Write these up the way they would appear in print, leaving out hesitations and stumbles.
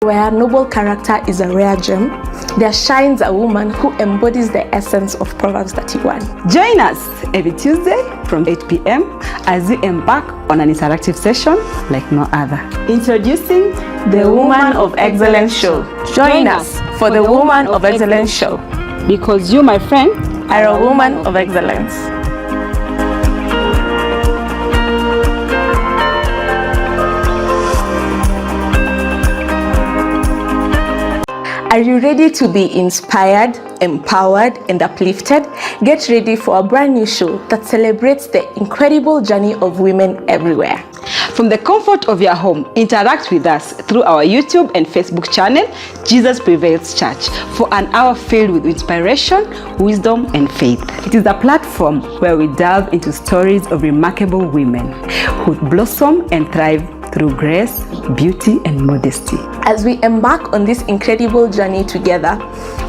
Where noble character is a rare gem, there shines a woman who embodies the essence of Proverbs 31. Join us every Tuesday from 8 p.m. as we embark on an interactive session like no other. Introducing The Woman of Excellence Show. Join us for the Woman of Excellence Show. Because you, my friend, are a woman of excellence. Are you ready to be inspired, empowered, and uplifted? Get ready for a brand new show that celebrates the incredible journey of women everywhere. From the comfort of your home, interact with us through our YouTube and Facebook channel, Jesus Prevails Church, for an hour filled with inspiration, wisdom, and faith. It is a platform where we delve into stories of remarkable women who blossom and thrive through grace, beauty, and modesty. As we embark on this incredible journey together,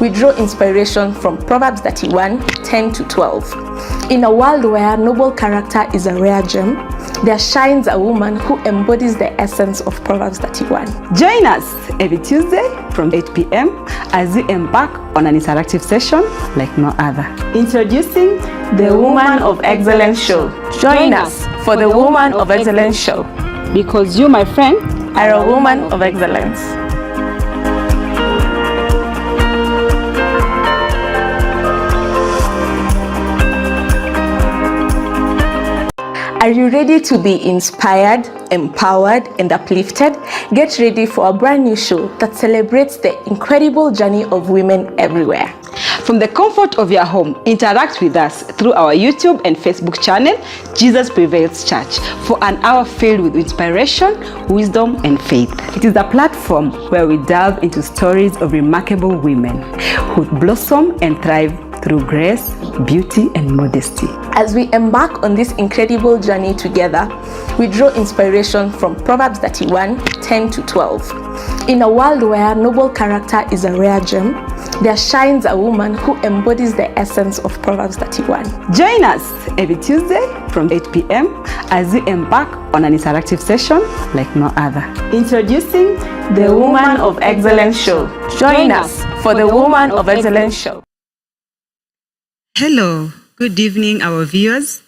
we draw inspiration from Proverbs 31, 10 to 12. In a world where noble character is a rare gem, there shines a woman who embodies the essence of Proverbs 31. Join us every Tuesday from 8 p.m. as we embark on an interactive session like no other. Introducing The Woman of Excellence Show. Join us for the Woman of Excellence Show. Because you, my friend, are a woman of excellence. Are you ready to be inspired, empowered, and uplifted? Get ready for a brand new show that celebrates the incredible journey of women everywhere. From the comfort of your home, interact with us through our YouTube and Facebook channel, Jesus Prevails Church, for an hour filled with inspiration, wisdom, and faith. It is a platform where we delve into stories of remarkable women who blossom and thrive through grace, beauty, and modesty. As we embark on this incredible journey together, we draw inspiration from Proverbs 31, 10 to 12. In a world where noble character is a rare gem, there shines a woman who embodies the essence of Proverbs 31. Join us every Tuesday from 8 p.m. as we embark on an interactive session like no other. Introducing The Woman of Excellence Show. Join us for the Woman of Excellence Show. Hello, good evening, our viewers.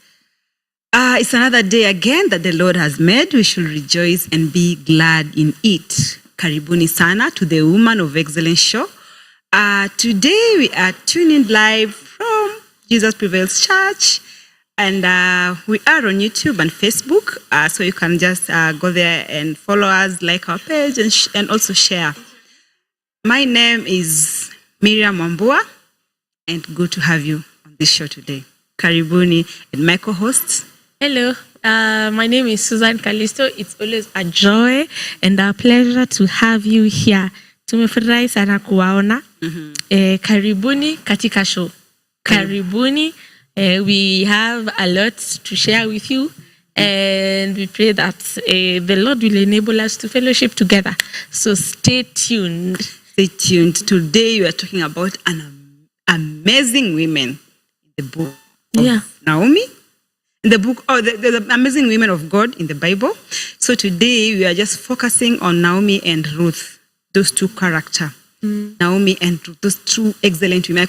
It's another day again that the Lord has made. We should rejoice and be glad in it. Karibuni sana to the Woman of Excellence Show. Today we are tuning live from Jesus Prevails Church, and we are on YouTube and Facebook, so you can just go there and follow us, like our page, and also share. My name is Miriam Wambua, and good to have you on this show today. Karibuni, and my co-hosts. Hello, my name is Susan Kalisto. It's always a joy and a pleasure to have you here. Tumefurahi sana kuwaona. Karibuni katika show. Karibuni. We have a lot to share with you, and we pray that the Lord will enable us to fellowship together. So stay tuned. Stay tuned. Today we are talking about an amazing women in the book of Naomi. In the book, the amazing women of God in the Bible. So today we are just focusing on Naomi and Ruth, those two characters. Naomi and Ruth, those two excellent women. I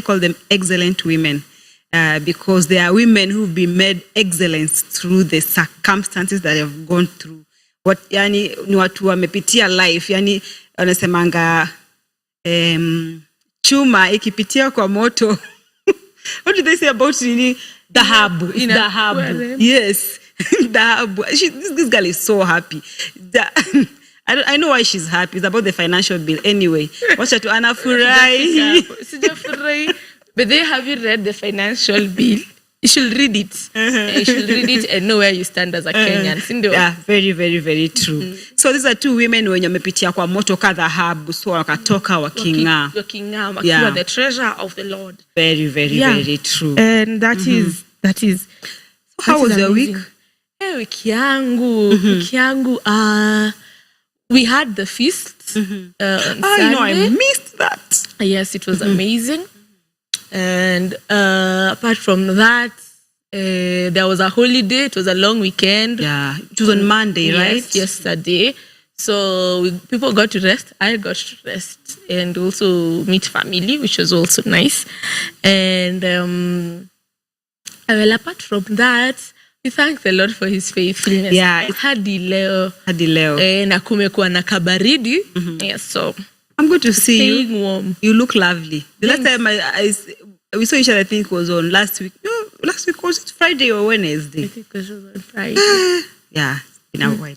call them excellent women because they are women who've been made excellence through the circumstances that they have gone through. What yani ni watu wamepitia life, yani wanasemanga chuma ikipitia kwa moto. What do they say about Dahabu? Dahabu. Yes. Dahabu. This girl is so happy. I know why she's happy. It's about the financial bill. Anyway, wacha tu anafurahi. Sijafurahi. But then, have you read the financial bill? You should read it. You should read it and know where you stand as a Kenyan. Yeah, very, very, very true. So these are two women wenye wamepitia kwa moto ka dhahabu, so wakatoka waking'aa. You are the treasure of the Lord. Very, very, very true. And that is. How was your week? Wiki yangu. We had the feast on Sunday. I missed that. Yes, it was amazing. And apart from that, there was a holiday. It was a long weekend. Yeah, it was on Monday, right? Yesterday. So people got to rest. I got to rest and also meet family, which was also nice. And well, apart from that, we thank the Lord for His faithfulness. Yeah, hadi leo na kumekuwa na kabaridi. Yes, so I'm good to see staying you. warm. You look lovely. The last time we saw each other, I think was on last week. No, last week was it Friday or Wednesday? I think it was on Friday. Yeah, it's been a while.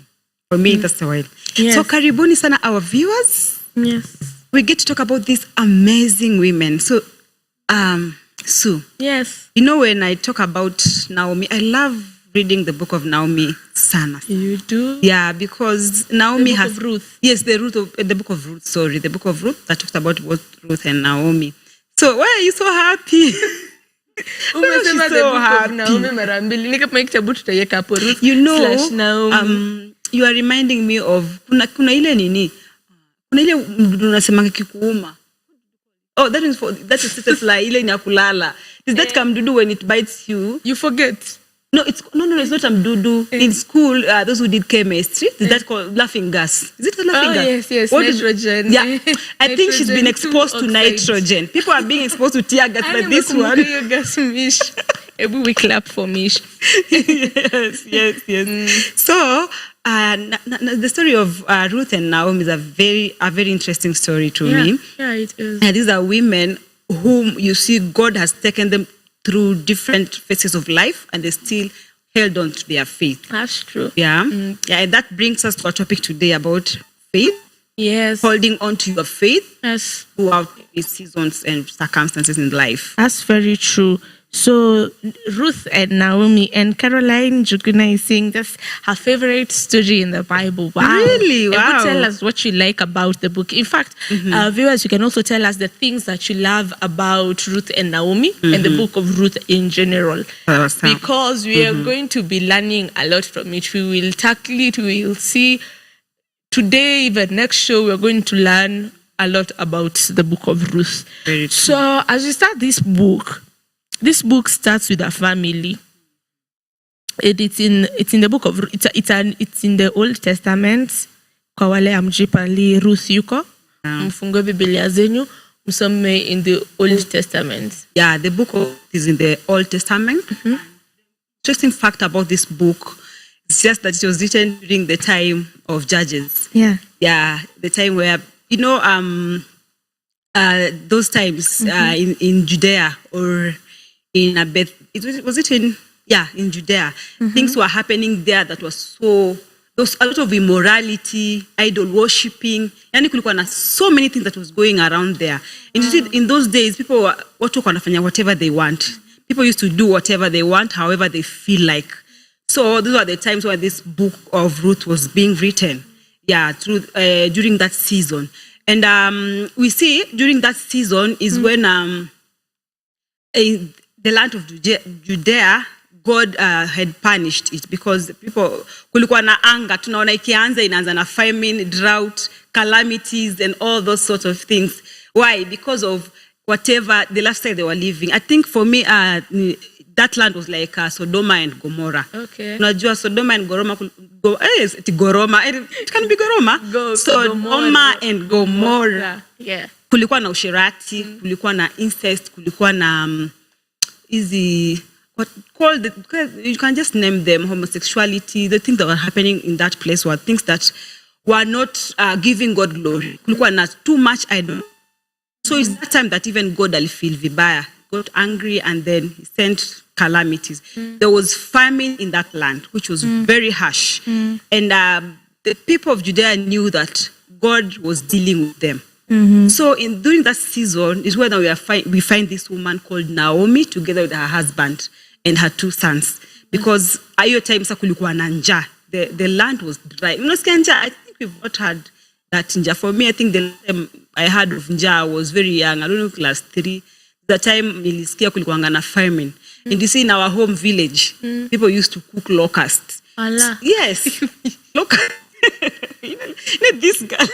For me, that's a while. Yes. So karibuni sana our viewers. Yes. We get to talk about these amazing women. So, Sue. Yes. You know, when I talk about Naomi, I love reading the book of Naomi sana. You do? Yeah, because Naomi The book has of Ruth. Yes, the book of Ruth. Sorry, the book of Ruth that talks about both Ruth and Naomi. So why are you so happy? Umesema the so book happy. of Naomi mara mbili. Nika kama kitabu tutaiweka hapo Ruth You know, / Naomi. You are reminding me of kuna ile nini? Kuna ile mdudu unasemanga kikuuma. Oh, that is a fly. Ile ni ya kulala. Is that kamdudu when it bites you? You forget. No, it's not a mdudu. In school, those who did chemistry, is that called laughing gas? Is it a laughing gas? Yes, What nitrogen. Yeah, I think she's been exposed to nitrogen. People are being exposed to tear gas like this one. Every we clap for Mish. Yes. So, the story of Ruth and Naomi is a very interesting story to me. Yeah, it is. And these are women whom you see God has taken them through different phases of life, and they still held on to their faith. That's true. Yeah. Yeah, and that brings us to our topic today about faith. Yes. Holding on to your faith Yes. throughout these seasons and circumstances in life. That's very true. So Ruth and Naomi, and Caroline Juguna is saying that's her favorite story in the Bible. Wow. Really? Wow. And tell us what you like about the book. In fact, viewers, you can also tell us the things that you love about Ruth and Naomi and the book of Ruth in general. Because we are going to be learning a lot from it. We will tackle it. We will see today, even next show, we're going to learn a lot about the book of Ruth. Very true. So as we start this book starts with a family. It's in the book of it's in the Old Testament. Kwa wale amjui pali Ruth yuko, mfungue Biblia zenyu, msome in the Old Testament. Yeah, the book is in the Old Testament. Interesting fact about this book is just that it was written during the time of Judges. Yeah. Yeah, the time where, you know, those times in Judea or in in Judea, things were happening there that was there was a lot of immorality, idol worshipping. Yani kulikuwa na so many things that was going around there. And you see, in those days, people were wanafanya whatever they want. People used to do whatever they want, however they feel like. So those were the times when this book of Ruth was being written. Yeah, during that season. And we see during that season is when in the land of Judea, God had punished it because people kulikuwa na anga, tunaona ikianza inaanza na famine, drought, calamities and all those sorts of things. Why? Because of whatever the lifestyle they were living. I think for me that land was like Sodoma and Gomorrah. Okay. Unajua Sodoma and Gomorrah, it can be Gomorrah. Sodoma and Gomorrah. Yeah. Kulikuwa na usherati, kulikuwa na incest, kulikuwa na you can just name them, homosexuality. The things that were happening in that place were things that were not giving God glory. Kulikuwa na too much idol. So it's that time that even God alifeel vibaya, got angry, and then he sent calamities. There was famine in that land, which was very harsh. And the people of Judea knew that God was dealing with them. So during that season is when we find this woman called Naomi together with her husband and her 2 sons. Because at your time kulikuwa na njaa. The land was dry. I think we've not had that njaa. For me, I think the time I heard of njaa, I was very young. I don't know, class 3. The time nilisikia kulikuwa na famine. And you see in our home village, people used to cook locusts. Allah. Yes. Locusts. You know, this girl.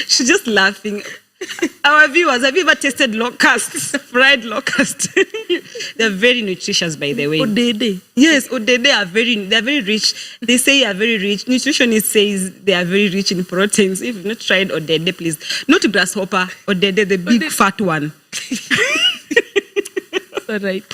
She's just laughing. Our viewers, have you ever tasted locusts? Fried locusts. They're very nutritious, by the way. Odede. Yes, odede they're very rich. They say are very rich. Nutritionist says they are very rich in proteins. If you've not tried odede, please. Not grasshopper, odede, the big fat one. All right.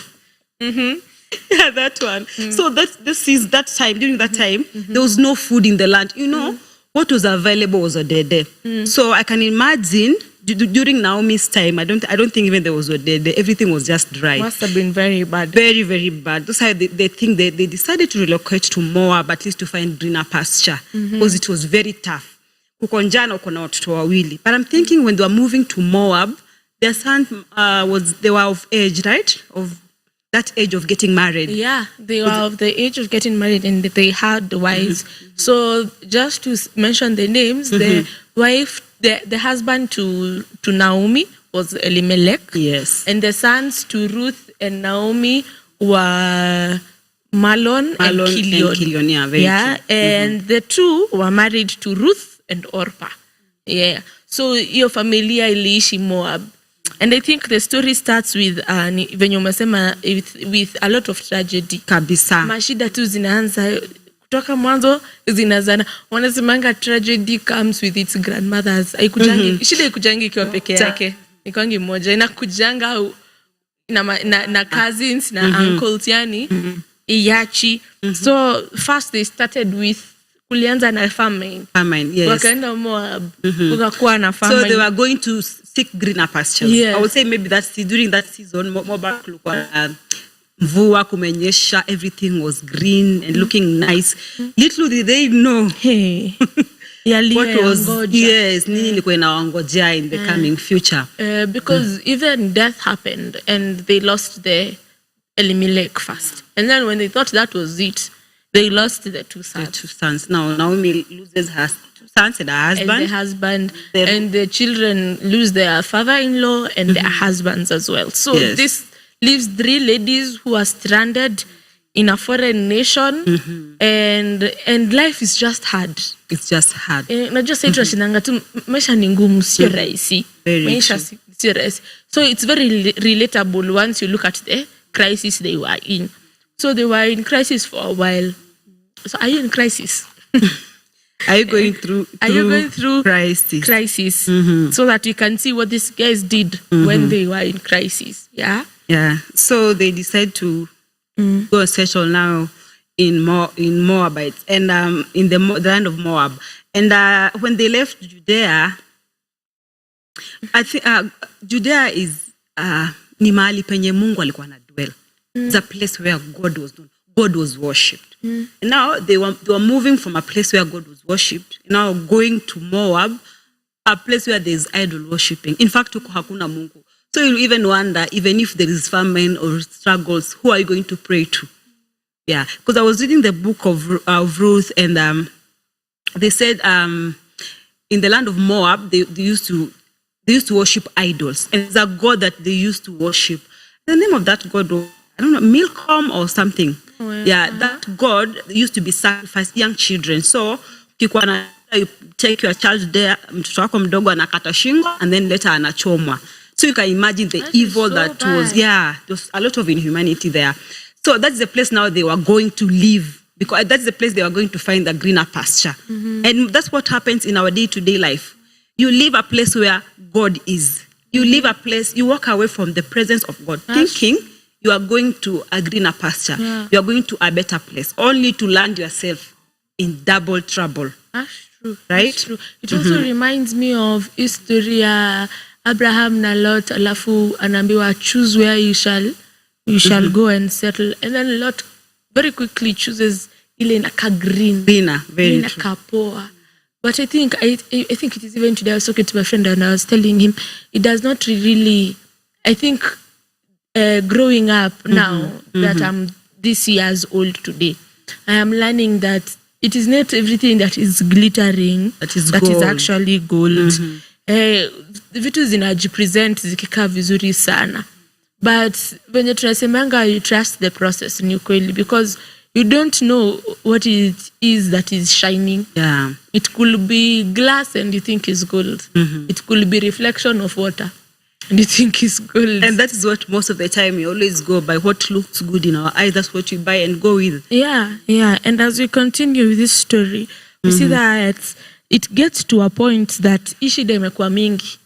Yeah, that one. So during that time, there was no food in the land. You know, what was available was odede. So I can imagine during Naomi's time, I don't think even there was odede. Everything was just dry. Must have been very bad. Very, very bad. That's why they think they decided to relocate to Moab, at least to find greener pasture, because it was very tough. But I'm thinking when they were moving to Moab, their son they were of age, right? Of that age of getting married. Yeah, they were of the age of getting married, and they had wives. So just to mention the names, the wife, the husband to Naomi was Elimelech. Yes. And the sons to Ruth and Naomi were Mahlon and Chilion. Yeah, very true. And the two were married to Ruth and Orpah. Yeah. So your familia iliishi Moab. And I think the story starts with venye umesema with a lot of tragedy. Kabisa. Mashida tu zinaanza kutoka mwanzo zinazana. Wanasemanga tragedy comes with its grandmothers. Haikujangi shida ikujangi ikiwa peke yake. Ikongi moja inakujanga na cousins na uncles yani iachi. So first they started with kulianza na famine. Famine, yes. Wakaenda Moab. Kukakuwa na famine. So they were going to seek greener pastures. Yes. I would say maybe during that season, Moab kulikuwa mvua kumenyesha, everything was green and looking nice. Little did they know what was nini ilikuwa inaongojea in the coming future. Because even death happened and they lost the Elimelech first. And then when they thought that was it, they lost the two sons. The two sons. Now Naomi loses her two sons and her husband. And the husband. And the children lose their father-in-law and their husbands as well. So this leaves 3 ladies who are stranded in a foreign nation. And life is just hard. It's just hard. Najua sasa tunashinanga tu maisha ni ngumu, sio rahisi. Maisha sio rahisi. So it's very relatable once you look at the crisis they were in. So they were in crisis for a while. So are you in crisis? Are you going through crisis? Crisis. So that you can see what these guys did when they were in crisis. Yeah. Yeah. So they decide to go and settle now in Moabites and in the land of Moab. And when they left Judea, I think Judea is ni mahali penye Mungu alikuwa anadwell. It's a place where God was worshipped. Now they were moving from a place where God was worshipped, now going to Moab, a place where there is idol worshipping. In fact, hakuna Mungu. So you even wonder, even if there is famine or struggles, who are you going to pray to? Yeah, because I was reading the book of Ruth, and they said in the land of Moab they used to worship idols, and it's a god that they used to worship. The name of that god was, I don't know, Milcom or something. Yeah, that god used to be sacrificed young children. So you take your child there, mtoto wako mdogo anakata shingo, and then later anachomwa. So you can imagine the evil that was. Yeah, there was a lot of inhumanity there. So that's the place now they were going to live, because that's the place they were going to find the greener pasture. And that's what happens in our day-to-day life. You leave a place where God is. You leave a place, you walk away from the presence of God, thinking you are going to a greener pasture. Yeah. You are going to a better place, only to land yourself in double trouble. That's true. Right? That's true. It also reminds me of history Abraham na Lot, alafu anaambiwa choose where you shall go and settle. And then Lot very quickly chooses ile inaka green. Greener, very true. Inaka poa. But I think it is even today. I was talking to my friend and I was telling him it does not really. I think growing up now that I'm this years old today, I am learning that it is not everything that is glittering that is actually gold. Vitu zinajipresent zikikaa vizuri sana, but when you tunasemanga you trust the process ni ukweli, because You don't know what it is that is shining. Yeah. It could be glass and you think is gold. It could be reflection of water and you think is gold. And that is what most of the time we always go by, what looks good in our eyes. That's what we buy and go with. Yeah. And as we continue with this story, we see that it gets to a point that ishida imekuwa mingi.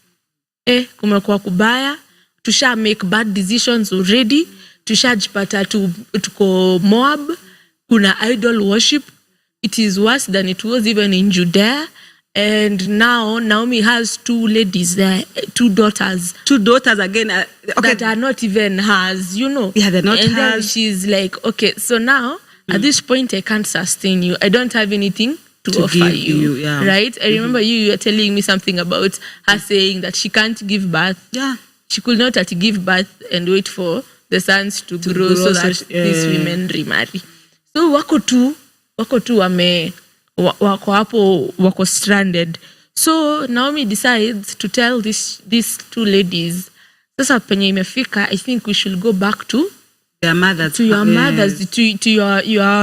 Kumekuwa kubaya. Tusha make bad decisions already. Tushajipata tuko Moab. Kuna idol worship. It is worse than it was even in Judea. And now Naomi has two ladies there, two daughters. Two daughters again. That are not even hers, you know. Yeah, they're not and hers. Then she's like, okay, so now at this point I can't sustain you. I don't have anything to offer give you. Yeah. Right? I remember you were telling me something about her saying that she can't give birth. Yeah. She could not give birth and wait for the sons to grow so that these women remarry. So wako tu wako hapo, wako stranded. So Naomi decides to tell these two ladies, sasa penye imefika, I think we should go back to their mothers, to your mothers, to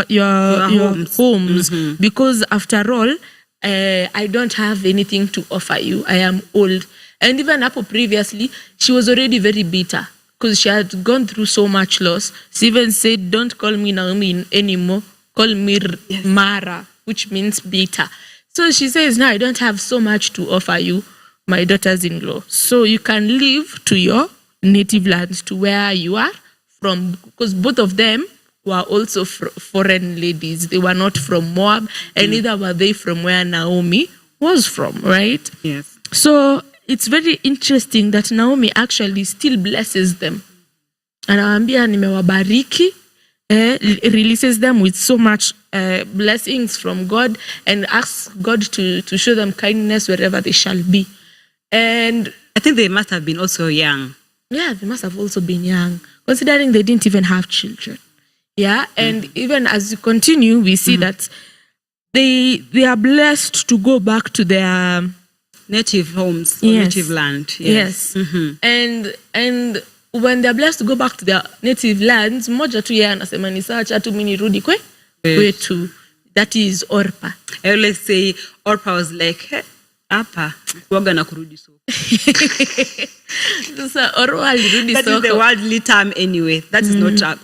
your homes, because after all, I don't have anything to offer you. I am old. And even hapo previously, she was already very bitter because she had gone through so much loss. She even said, don't call me Naomi anymore. Call me Mara, which means bitter. So she says, no, I don't have so much to offer you, my daughters-in-law. So you can leave to your native lands, to where you are from, because both of them were also foreign ladies. They were not from Moab, and neither were they from where Naomi was from, right? Yes. So it's very interesting that Naomi actually still blesses them. Anawaambia nimewabariki. Releases them with so much blessings from God and asks God to show them kindness wherever they shall be. And I think they must have been also young. Yeah, they must have also been young, considering they didn't even have children. Yeah, and even as you continue, we see that they are blessed to go back to their native homes, or native land. Yes. And when they're blessed to go back to their native lands, moja tu yeye anasema ni sawa, acha tu mimi nirudi kwetu. That is Orpa. I always say Orpa was like, hey, hapa waga na kurudi soko. Sasa Orpa alirudi soko. That is the worldly term anyway. That is not a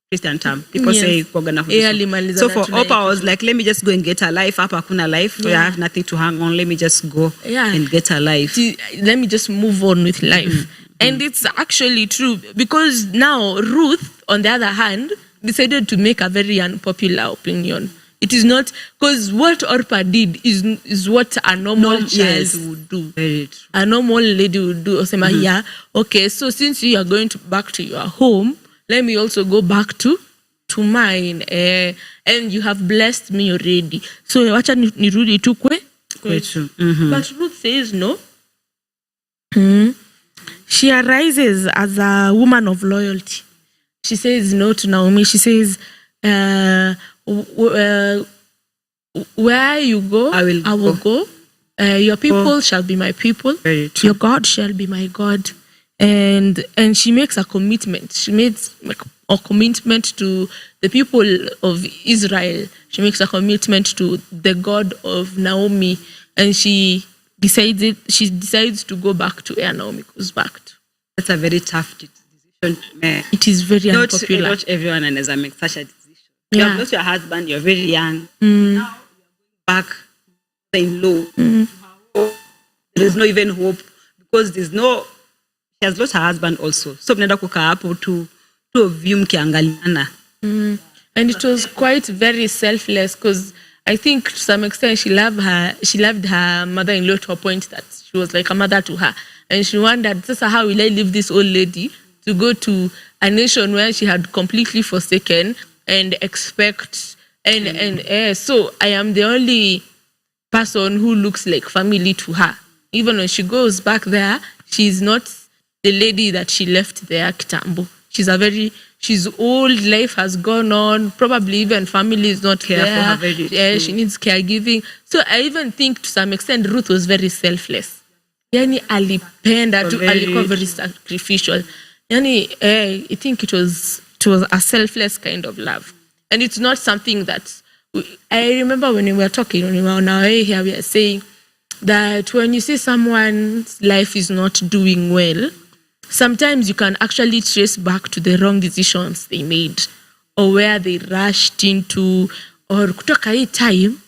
Christian term. People say waga na kurudi soko. So for Orpa, I was like, let me just go and get a life. Hapa hakuna life. I have nothing to hang on. Let me just go and get a life. Let me just move on with life. And it's actually true, because now Ruth, on the other hand, decided to make a very unpopular opinion. It is not, because what Orpa did is what a normal child would do. Very true. A normal lady would do. Osema, okay, so since you are going back to your home, let me also go back to mine. And you have blessed me already. So wacha nirudi tu kwetu. But Ruth says no. She arises as a woman of loyalty. She says no to Naomi. She says, where you go, I will go. Your people shall be my people. Your God shall be my God. And she makes a commitment. She makes a commitment to the people of Israel. She makes a commitment to the God of Naomi. And she decides to go back to where Naomi goes back to. That's a very tough decision. It is very unpopular. Not everyone can make such a decision. You have lost your husband, you're very young. Now you're back in law. There's no even hope, because she has lost her husband also. So mnaenda kukaa hapo two of you mkiangaliana. And it was quite very selfless, because I think to some extent she loved her mother-in-law to a point that she was like a mother to her. And she wondered, how will I leave this old lady to go to a nation where she had completely forsaken and expect so I am the only person who looks like family to her. Even when she goes back there, she's not the lady that she left there, Kitambo. She's old, life has gone on, probably even family is not care there. For her, she needs caregiving. So I even think to some extent Ruth was very selfless. Yani alipenda tu, alikuwa very sacrificial. Yani I think it was a selfless kind of love. And it's not something that I remember when we were talking, when we were on our way here, we were saying that when you see someone's life is not doing well, sometimes you can actually trace back to the wrong decisions they made or where they rushed into, or kutoka hii time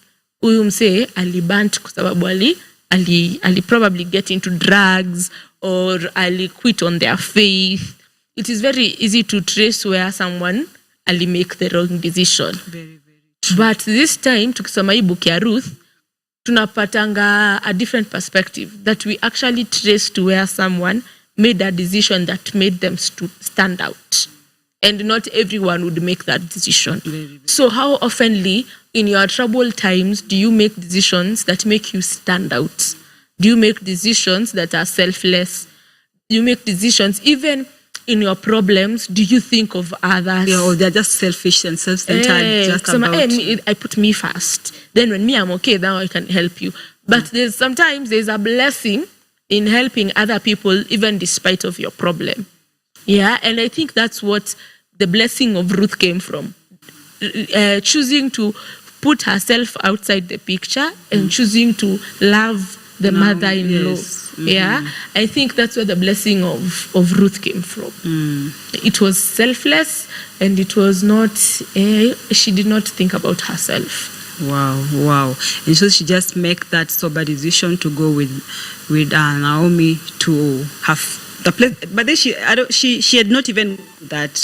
huyu msee alibant kwa sababu ali probably get into drugs or ali quit on their faith. It is very easy to trace where someone ali make the wrong decision. Very, very true. But this time tukisoma hii book ya Ruth tunapatanga a different perspective that we actually trace to where someone made a decision that made them stand out. And not everyone would make that decision. Very. So how oftenly in your troubled times do you make decisions that make you stand out? Do you make decisions that are selfless? Do you make decisions even in your problems? Do you think of others? Yeah, or they're just selfish and self-centered. Just so about... I put me first. Then when me I'm okay, then I can help you. But sometimes there's a blessing in helping other people even despite of your problem. Yeah, and I think that's what the blessing of Ruth came from. Choosing to put herself outside the picture and choosing to love the mother-in-law. Yes. Yeah, I think that's where the blessing of Ruth came from. It was selfless and it was not, she did not think about herself. Wow. And so she just make that sober decision to go with Naomi to have the place. But then she had not even that.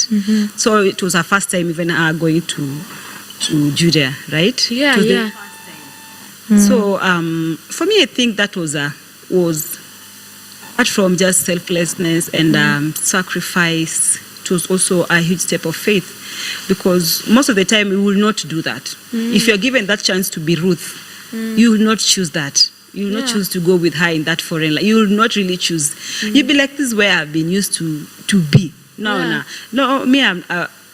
So it was her first time even going to Judea, right? Yeah, yeah. So for me, I think that was apart from just selflessness and sacrifice, it was also a huge step of faith, because most of the time we will not do that. If you're given that chance to be Ruth, you will not choose that. You will not choose to go with her in that foreign land. You will not really choose. You'll be like, this is where I've been used to be. No, me,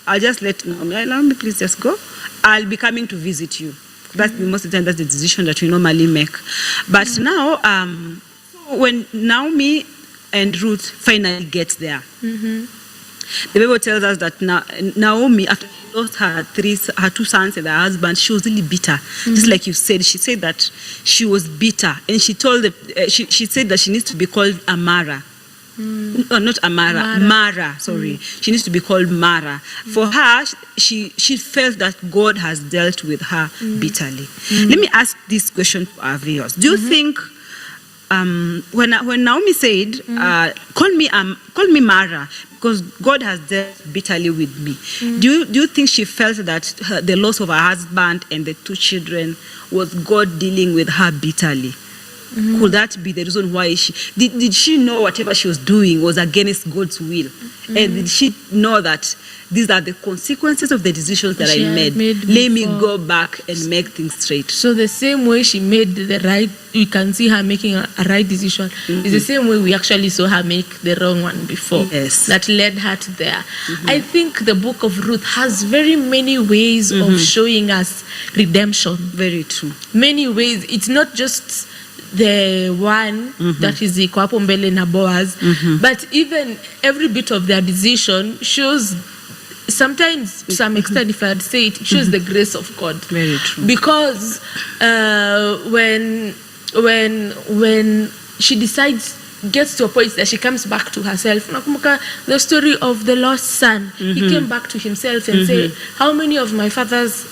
I'll just let me please just go. I'll be coming to visit you. That's most of the time, that's the decision that we normally make. But now, when Naomi and Ruth finally get there, the Bible tells us that Naomi, after she lost her two sons and her husband, she was really bitter. Just like you said, she said that she was bitter, and she told she said that she needs to be called Amara. No, not Amara, Mara. Sorry, she needs to be called Mara. For her, she felt that God has dealt with her bitterly. Let me ask this question to our viewers: do you think, when Naomi said, "Call me Mara," because God has dealt bitterly with me, do you think she felt that the loss of her husband and the two children was God dealing with her bitterly? Could that be the reason why did she know whatever she was doing was against God's will? And did she know that these are the consequences of the decisions that I made? Let me go back and make things straight. So the same way she made the right, you can see her making a right decision, is the same way we actually saw her make the wrong one before. Yes. That led her to there. I think the book of Ruth has very many ways of showing us redemption. Very true. Many ways. It's not just the one that is iko hapo mbele na Boaz, but even every bit of their decision shows, sometimes to some extent, if I'd say it, shows the grace of God. Very true. Because when she decides, gets to a point that she comes back to herself. Nakumbuka the story of the lost son. He came back to himself and said, how many of my fathers,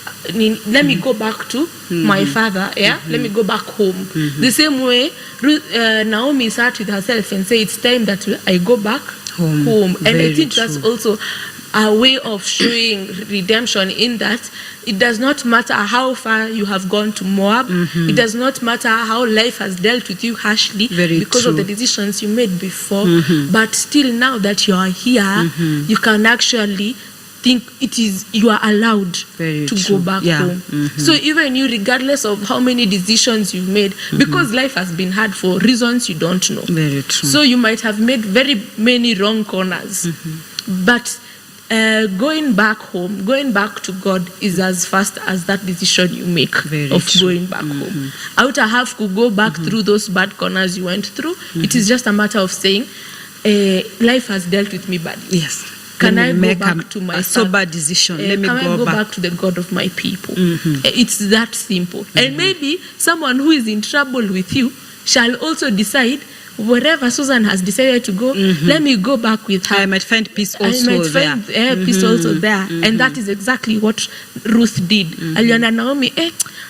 let me go back to my father, let me go back home. The same way Naomi sat with herself and said, it's time that I go back home. And I think that's also a way of showing redemption, in that it does not matter how far you have gone to Moab. It does not matter how life has dealt with you harshly because of the decisions you made before. But still, now that you are here, you can actually think you are allowed to go back home. So even you, regardless of how many decisions you've made, because life has been hard for reasons you don't know. Very true. So you might have made very many wrong corners. But going back home, going back to God is as fast as that decision you make going back home. Out I have to go back through those bad corners you went through. It is just a matter of saying, life has dealt with me badly. Yes. can I make go back to my a sober decision? Let me can I go back. back to the God of my people? It's that simple. And maybe someone who is in trouble with you shall also decide, wherever Susan has decided to go, let me go back with her. I might find peace also I might find peace also there. And that is exactly what Ruth did. Aliona Naomi,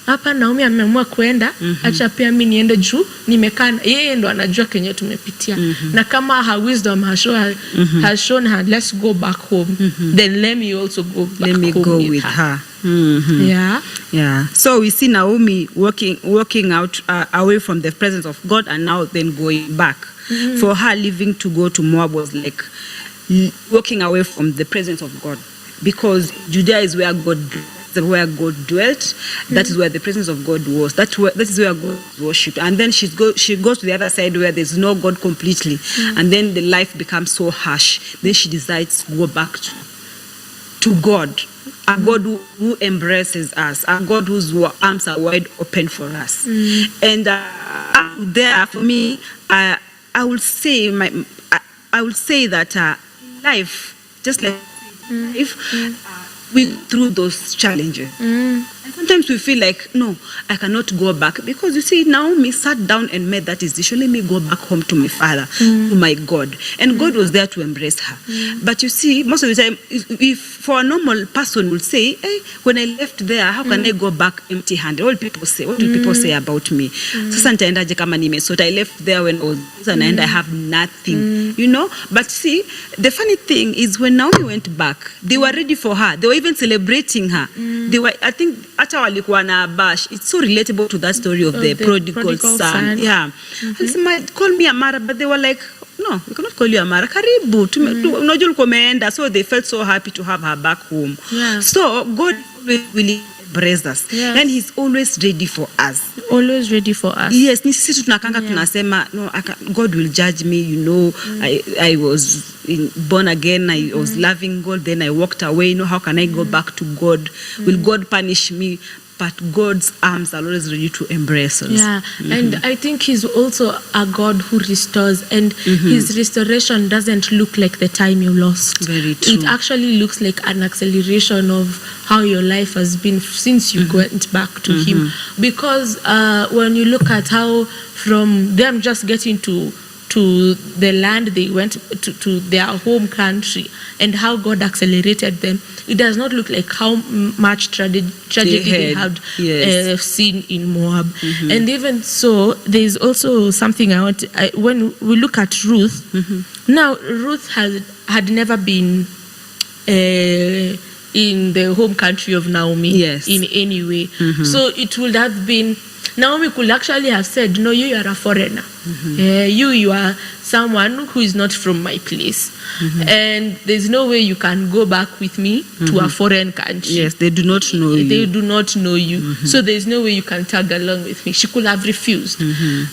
hapa Naomi ameamua kuenda, acha pia mimi niende juu, nimekaa yeye ndo anajua kenye tumepitia. Na kama her wisdom has shown her, let's go back home, then let me also go back let me home go with her. Yeah. So we see Naomi walking out away from the presence of God, and now then going back. For her, leaving to go to Moab was like walking away from the presence of God, because Judea is where God dwelt. That is where the presence of God was. That is where God was worshipped. And then she goes to the other side where there's no God completely, and then the life becomes so harsh. Then she decides to go back to God. A God who embraces us, a God whose arms are wide open for us. And there, for me, I would say that life, just like life, we through those challenges. And sometimes we feel like, no, I cannot go back, because you see, Naomi sat down and made that decision. Let me go back home to my father, to my God. And God was there to embrace her. But you see, most of the time, if for a normal person will say, hey, when I left there, how can I go back empty-handed? What will people say about me? Sasa nitaendaje kama nimesota? I left there when I was and I have nothing, you know? But see, the funny thing is, when Naomi went back, they were ready for her. They were even celebrating her. They were, I think, hata walikuwa na bash. It's so relatable to that story of the prodigal son. Yeah. And somebody called me Amara, but they were like, no, we cannot call you Amara. Karibu. Unajua ulikuwa umeenda. So they felt so happy to have her back home. Yeah. So God really embraces us. Yes. And he's always ready for us. Always ready for us. Yes, ni sisi tunakanga tunasema, no, God will judge me, you know. I was born again, I was loving God, then I walked away. You know, how can I go back to God? Will God punish me? But God's arms are always ready to embrace us. Yeah, and I think he's also a God who restores, and his restoration doesn't look like the time you lost. Very true. It actually looks like an acceleration of how your life has been since you went back to him. Because when you look at how from them just getting to the land they went to their home country, and how God accelerated them, it does not look like how much tragedy they had seen in Moab. And even so, there's also something when we look at Ruth, now Ruth had never been in the home country of Naomi in any way. So it would have been, Naomi could actually have said, no, you are a foreigner. You are someone who is not from my place. And there's no way you can go back with me to a foreign country. Yes, they do not know you. They do not know you. So there's no way you can tag along with me. She could have refused.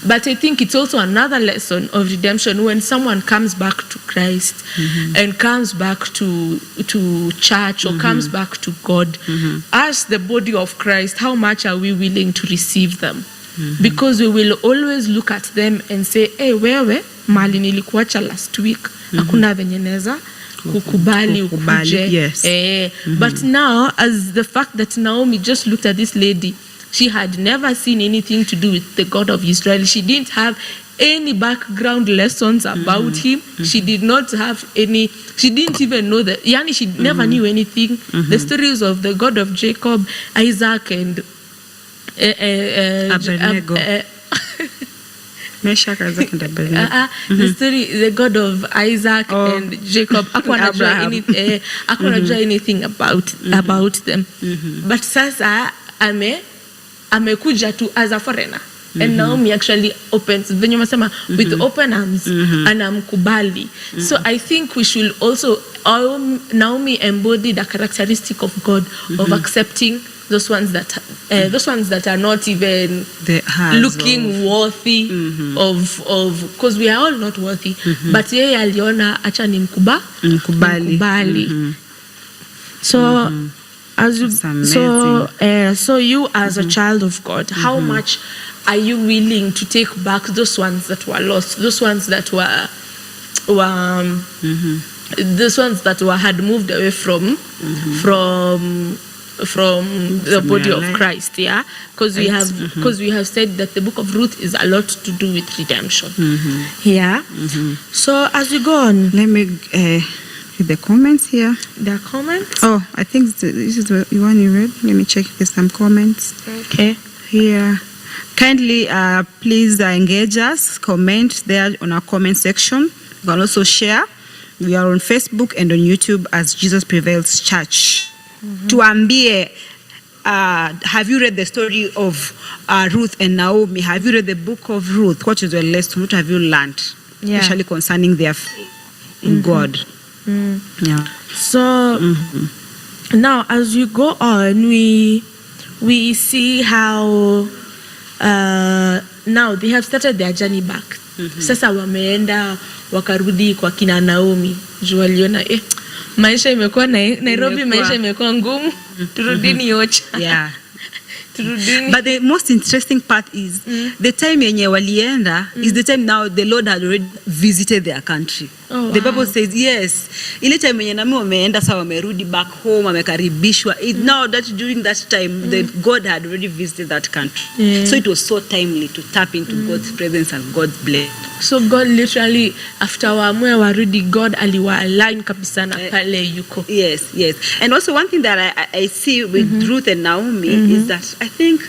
But I think it's also another lesson of redemption when someone comes back to Christ and comes back to church or comes back to God. As the body of Christ, how much are we willing to receive them? Because we will always look at them and say, hey, wewe mali nilikuacha last week, hakuna venye neza kukubali ukuje. But now, as the fact that Naomi just looked at this lady, she had never seen anything to do with the God of Israel. She didn't have any background lessons about him. She did not have any, she didn't even know that, yani she never knew anything. The stories of the God of Jacob, Isaac, and Abednego. The story, the God of Isaac and Jacob, akonajua anything about them. But sasa amekuja tu as a foreigner. And Naomi actually opens, with open arms, and amkubali. So I think we should also, Naomi embodied a characteristic of God of accepting those ones that are not even looking worthy of, because we are all not worthy. But yeye aliona acha nimkubali. So as you, so you as a child of God, how much are you willing to take back those ones that were lost, those ones that were those ones that had moved away from the body of Christ, yeah, because we have said that the book of Ruth is a lot to do with redemption. Yeah. So as we go on, let me read the comments here. There are comments. Oh, I think this is the one you read. Let me check if there's some comments. Okay. Here. Kindly, please engage us. Comment there on our comment section. You can also share. We are on Facebook and on YouTube as Jesus Prevails Church. Tuambie, have you read the story of Ruth and Naomi? Have you read the book of Ruth? What is your lesson? What have you learned? Yeah. Especially concerning their faith in God. Yeah. So now as we go on, we see how now they have started their journey back. Sasa wameenda wakarudi kwa kina Naomi. Juu waliona maisha imekuwa Nairobi, maisha imekuwa ngumu, turudini Ocha. Yeah. But the most interesting part is the time yenye walienda is the time now the Lord had already visited their country. Oh, the Bible says yes. Ile time yenye nami wameenda sawa wamerudi back home wamekaribishwa. Now that during that time the God had already visited that country. Yeah. So it was so timely to tap into God's presence and God's blessing. So God literally after waamue warudi, God aliwa align kabisa na pale yuko. Yes. And also one thing that I see with Ruth and Naomi is that I think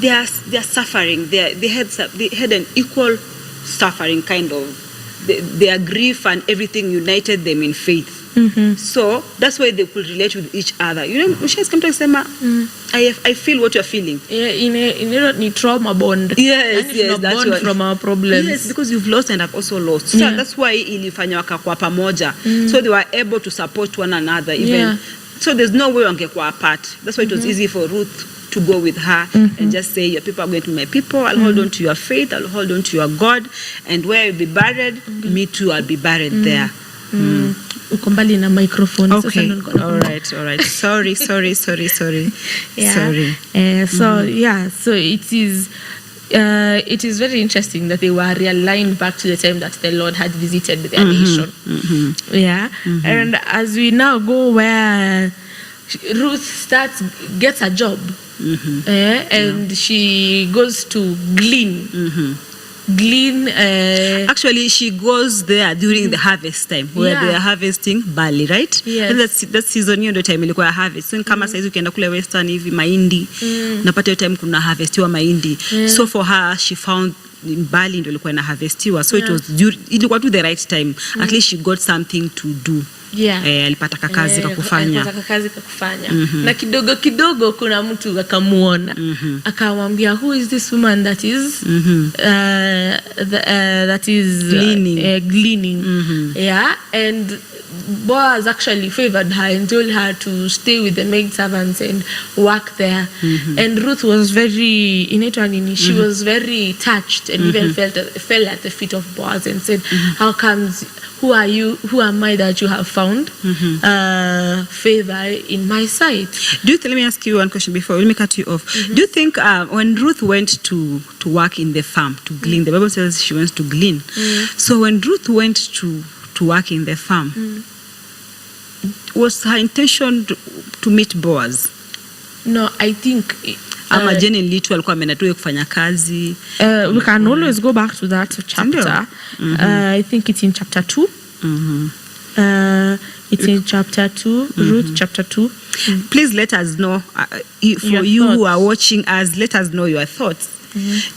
they are suffering. They had an equal suffering kind of. Their grief and everything united them in faith. So that's why they could relate with each other. You know, Msha's come to say, I feel what you're feeling. Yeah, in a trauma bond. Yes, that's bond what, from our problems. Yes, because you've lost and I've also lost. So that's why ilifanya wakakuwa pamoja. So they were able to support one another even. So there's no way wangekuwa apart. That's why it was easy for Ruth to go with her and just say, your people are going to be my people. I'll hold on to your faith. I'll hold on to your God. And where you'll be buried, me too, I'll be buried there. Uko mbali na microphone. Okay. All right. Sorry. Yeah. Sorry. So it is very interesting that they were realigned back to the time that the Lord had visited their nation. Yeah. And as we now go where Ruth gets a job, and she goes to glean. Actually, she goes there during the harvest time where they are harvesting barley, right? Yes. And that season, you know, time ilikuwa harvest. So kama saizi ukienda kule Western hivi mahindi, unapata time kuna harvestiwa mahindi. So for her, she found barley ndio ilikuwa ina harvestiwa. So it was ilikuwa to the right time. At least she got something to do. Alipata kazi kakufanya. Na kidogo kidogo kuna mtu akamuona. Akamwambia, who is this woman that is gleaning? Yeah, and Boaz actually favored her and told her to stay with the maidservants and work there. And Ruth was very she was very touched and even fell at the feet of Boaz and said, how comes, who are you, who am I that you have found favor in my sight? Let me ask you one question before, let me cut you off. Do you think when Ruth went to work in the farm to glean, the Bible says she went to glean. So when Ruth went to work in the farm, was her intention to meet Boaz? No, I think ama genuinely tu alikuwa ameenda tu kufanya kazi. We can always go back to that chapter. I think it's in chapter 2. It's in chapter 2, Ruth chapter 2. Please let us know, for you who are watching us, let us know your thoughts.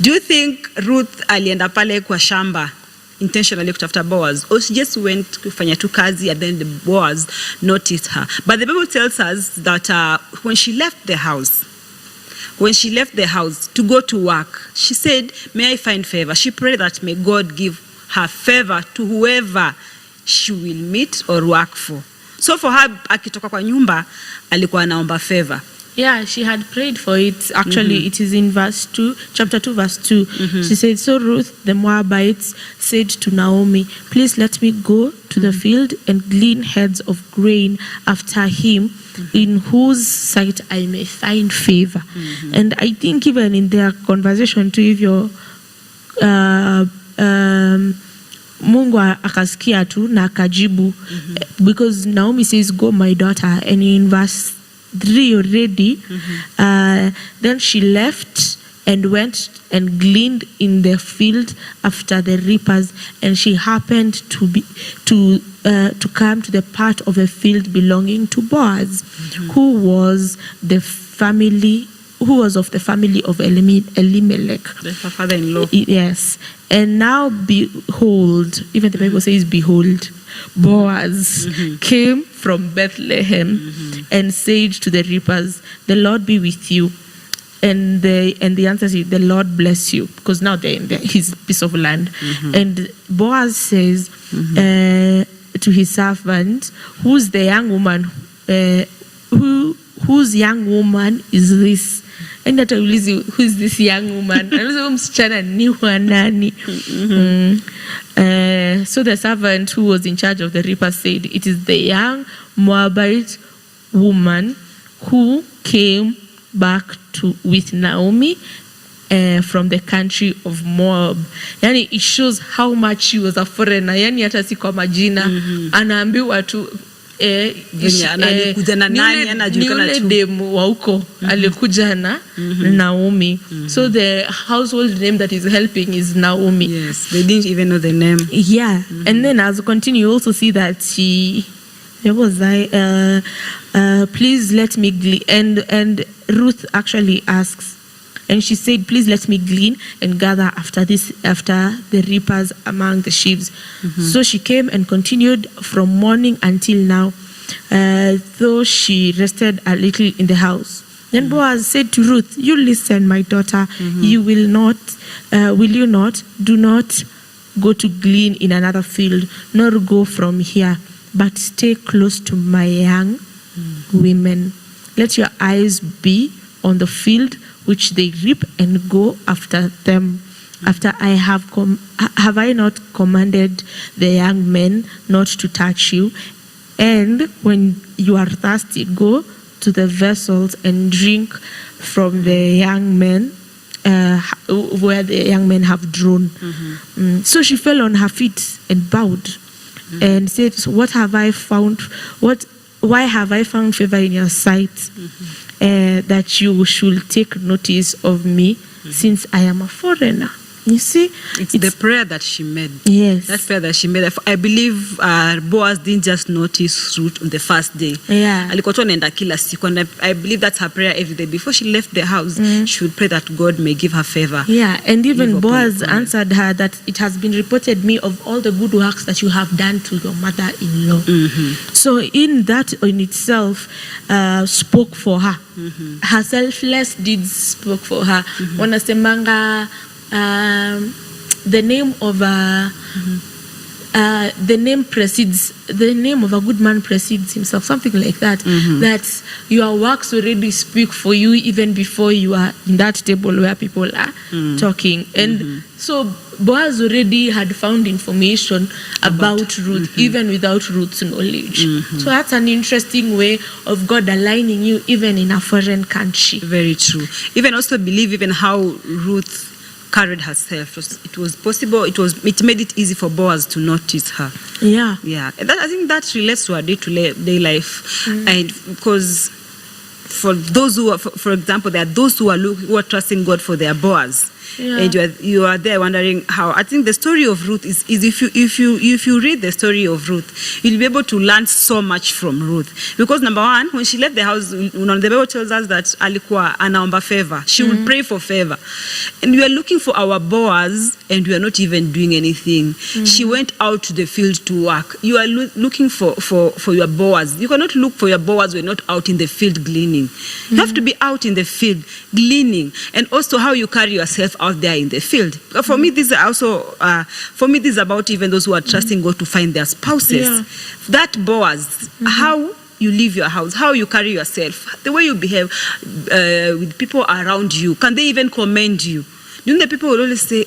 Do you think Ruth alienda pale kwa shamba intentionally kutafuta Boaz, or she just went kufanya tu kazi and then the Boaz noticed her? But the Bible tells us that when she left the house to go to work, she said, may I find favor? She prayed that may God give her favor to whoever she will meet or work for. So for her, akitoka kwa nyumba alikuwa anaomba favor. Yeah, she had prayed for it. Actually, it is in verse 2, chapter 2, verse 2. She said, so Ruth, the Moabites, said to Naomi, please let me go to the field and glean heads of grain after him, in whose sight I may find favor. And I think even in their conversation too, if you're Mungu akasikia tu na akajibu, because Naomi says, go my daughter, and in verse 3 already, then she left and went and gleaned in the field after the reapers, and she happened to come to the part of a field belonging to Boaz, who was of the family of Elimelech, her father-in-law. Yes. And now behold, even the Bible says, behold, Boaz came from Bethlehem and said to the reapers, the Lord be with you. And the answer is, the Lord bless you, because now they're in his piece of land. And Boaz says to his servant, who's the young woman? Whose young woman is this? And that who is this young woman? So the servant who was in charge of the reaper said, it is the young Moabite woman who came back with Naomi from the country of Moab. Yani it shows how much she was a foreigner. Yani hata si kwa majina anaambiwa tu niule demu wa huko alikuja na Naomi. So the household name that is helping is Naomi. Yes, they didn't even know the name. Yeah. And then as we continue, you also see that please let me glean. And Ruth actually asks, and she said, please let me glean and gather after the reapers among the sheaves. So she came and continued from morning until now, though she rested a little in the house. Then Boaz said to Ruth, you listen, my daughter, you will not, will you not? Do not go to glean in another field, nor go from here, but stay close to my young women. Let your eyes be on the field which they reap, and go after them. After I have I not commanded the young men not to touch you? And when you are thirsty, go to the vessels and drink from the young men, where the young men have drawn. So she fell on her feet and bowed and said, what have I found? Why have I found favor in your sight, that you should take notice of me, since I am a foreigner? You see, it's the prayer that she made. Yes, that prayer that she made. I believe Boaz didn't just notice Ruth on the first day. Yeah, alikuwa tu anaenda kila siku, and I believe that's her prayer every day. Before she left the house, she would pray that God may give her favor. Yeah, and even Boaz answered her that it has been reported me of all the good works that you have done to your mother-in-law. So in that in itself spoke for her. Her selfless deeds spoke for her. Wanasemanga the name of the name of a good man precedes himself, something like that. That your works already speak for you even before you are in that table where people are talking. And so Boaz already had found information about Ruth, even without Ruth's knowledge. So that's an interesting way of God aligning you even in a foreign country. Very true. Even also believe even how Ruth carried herself. It was possible. It made it easy for Boaz to notice her. Yeah. And I think that relates to our day-to-day life, and because for those who are, for example, there are those who are trusting God for their Boaz. And you are there wondering how. I think the story of Ruth is if you read the story of Ruth, you'll be able to learn so much from Ruth. Because number one, when she left the house, the Bible tells us that alikuwa anaomba favor. She would pray for favor. And we are looking for our Boaz, and we are not even doing anything. She went out to the field to work. You are looking for your Boaz. You cannot look for your Boaz when you're not out in the field gleaning. You have to be out in the field gleaning, and also how you carry yourself out there in the field. For me, this is also this is about even those who are trusting God to find their spouses. That Boaz, how you leave your house, how you carry yourself, the way you behave with people around you. Can they even commend you? You know, the people will always say,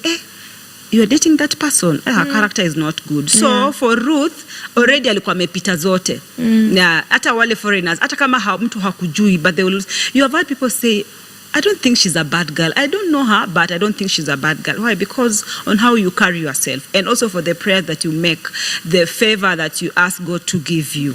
you are dating that person, her character is not good. So for Ruth, already alikuwa amepita zote. Na hata wale foreigners, hata kama mtu hakujui, but they will, you have heard people say, I don't think she's a bad girl. I don't know her, but I don't think she's a bad girl. Why? Because on how you carry yourself, and also for the prayer that you make, the favor that you ask God to give you,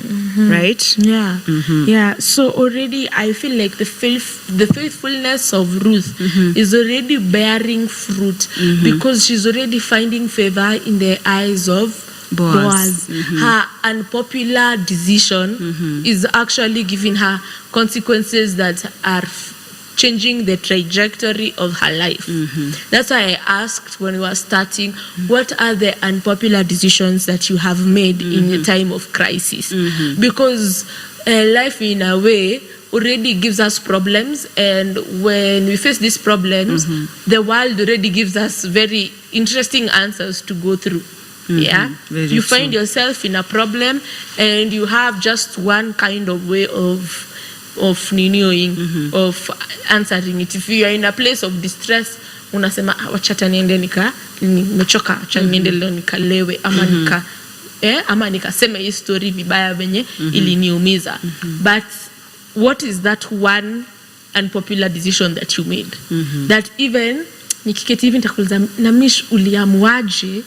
right? Yeah, yeah. So already I feel like the faithfulness of Ruth is already bearing fruit because she's already finding favor in the eyes of Boaz. Her unpopular decision is actually giving her consequences that are changing the trajectory of her life. That's why I asked when we were starting, what are the unpopular decisions that you have made in a time of crisis? Because life in a way already gives us problems, and when we face these problems, the world already gives us very interesting answers to go through. You find yourself in a problem and you have just one kind of way of answering it. If you are in a place of distress, unasema wacha niende nimechoka, acha niende leo nikalewe ama nikasema hii story vibaya venye iliniumiza. But what is that one unpopular decision that you made? That even nikiketi hivi nitakuuliza Namish uliamuaje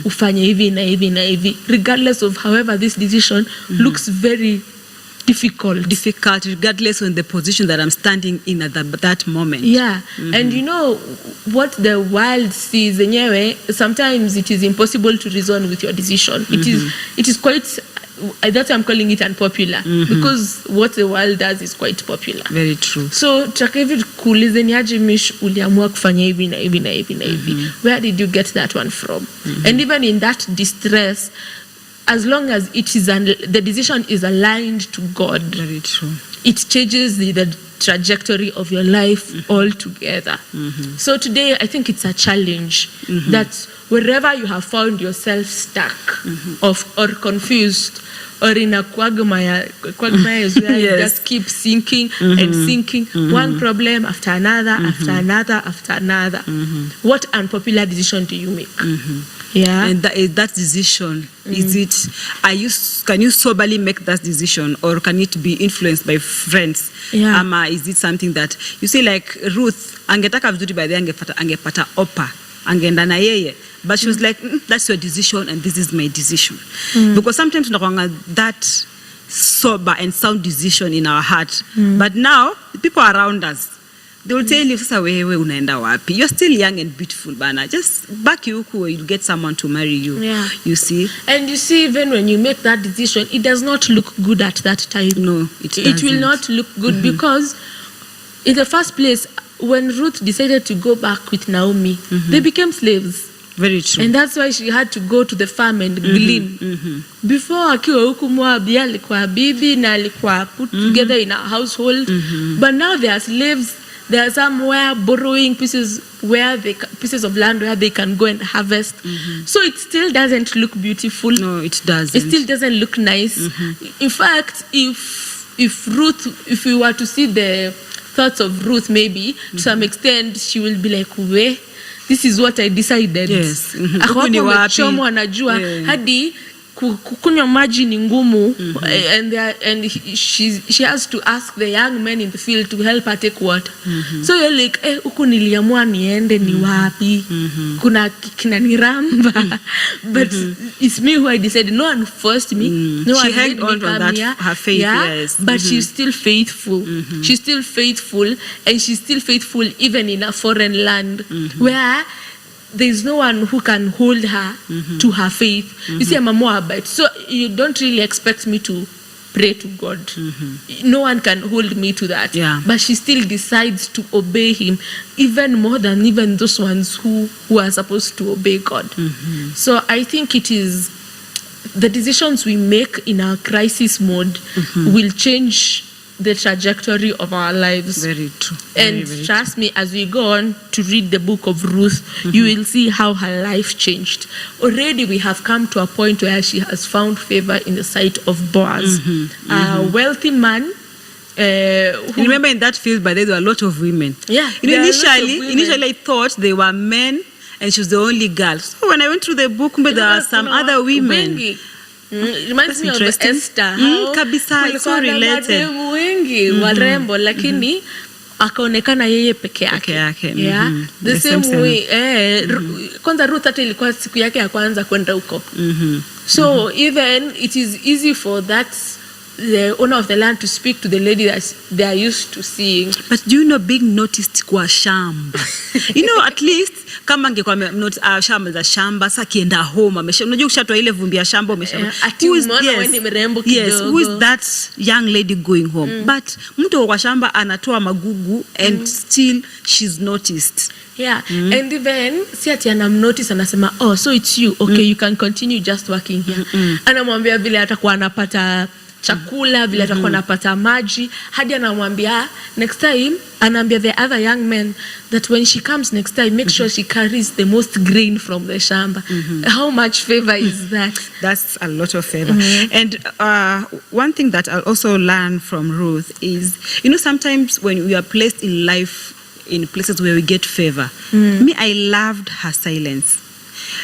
ufanye hivi na hivi na hivi, regardless of however this decision looks very difficult regardless of the position that I'm standing in at that moment. And you know what the world sees enyewe, sometimes it is impossible to reason with your decision. It is quite, that's why I'm calling it unpopular, because what the world does is quite popular. Very true. So Chakavi kuulize ni aje Mish uliamua kufanya hivi na hivi na hivi na hivi. Where did you get that one from? And even in that distress, as long as it is the decision is aligned to God, very true, it changes the trajectory of your life altogether. So today I think it's a challenge that wherever you have found yourself stuck or confused or in a quagmire where you just keep sinking and sinking, one problem after another, after another, after another. What unpopular decision do you make? And that decision, is it, can you soberly make that decision, or can it be influenced by friends? Is it something that you see, like Ruth angetaka vizuri by the angepata Opa angeenda na yeye, but she was like, that's your decision and this is my decision. Because sometimes tunakuanga that sober and sound decision in our heart, but now the people around us, they will tell you, sasa wewe unaenda wapi? You're still young and beautiful, bana. Just back you huko, you'll get someone to marry you. You see? And you see, even when you make that decision, it does not look good at that time. No, it doesn't. It will not look good because in the first place, when Ruth decided to go back with Naomi, they became slaves. Very true. And that's why she had to go to the farm and glean. Before akiwa huku Moab, alikuwa bibi na alikuwa put together in a household. But now they are slaves. They are somewhere borrowing pieces of land where they can go and harvest. So it still doesn't look beautiful. No, it doesn't. It still doesn't look nice. In fact, if we were to see the thoughts of Ruth, maybe to some extent she will be like, "Wait, this is what I decided." Yes. Amechomwa anajua hadi kukunywa maji ni ngumu, and she has to ask the young men in the field to help her take water. So you're like, huku niliamua niende ni wapi? Kuna kinaniramba. But it's me who I decided. No one forced me. No one she held on to that, her faith. Yes. But she's still faithful. She's still faithful, and she's still faithful even in a foreign land where there's no one who can hold her to her faith. You see, I'm a Moabite, so you don't really expect me to pray to God. No one can hold me to that. But she still decides to obey him even more than even those ones who are supposed to obey God. So I think it is the decisions we make in our crisis mode will change the trajectory of our lives. Very true. And very trust me, as we go on to read the book of Ruth, you will see how her life changed. Already we have come to a point where she has found favor in the sight of Boaz, a wealthy man. Remember, in that field, but there were a lot of women. Initially I thought they were men and she was the only girl. So when I went through the book, there are some other women. It reminds me of Esther. Kabisa, it's so related. Wengi warembo, lakini akaonekana yeye peke yake. Yeah. The same way kwanza Ruth hata ilikuwa siku yake ya kwanza kwenda huko. So even it is easy for the owner of the land to speak to the lady that they are used to seeing. But do you know being noticed kwa shamba? You know, at least kama angekuwa shamba za shamba sasa kienda home unajua ushatoa ile vumbi ya shamba who is that young lady going home? But mtu kwa shamba anatoa magugu and still she's noticed. Yeah. And even si ati anamnotice anasema so it's you, okay, you can continue just working here. Anamwambia vile atakuwa anapata chakula, vile atakuwa anapata maji, hadi anamwambia next time, anaambia the other young men that when she comes next time, make sure she carries the most grain from the shamba. How much favor is that? That's a lot of favor. And one thing that I'll also learn from Ruth is, you know, sometimes when we are placed in life in places where we get favor, me, I loved her silence.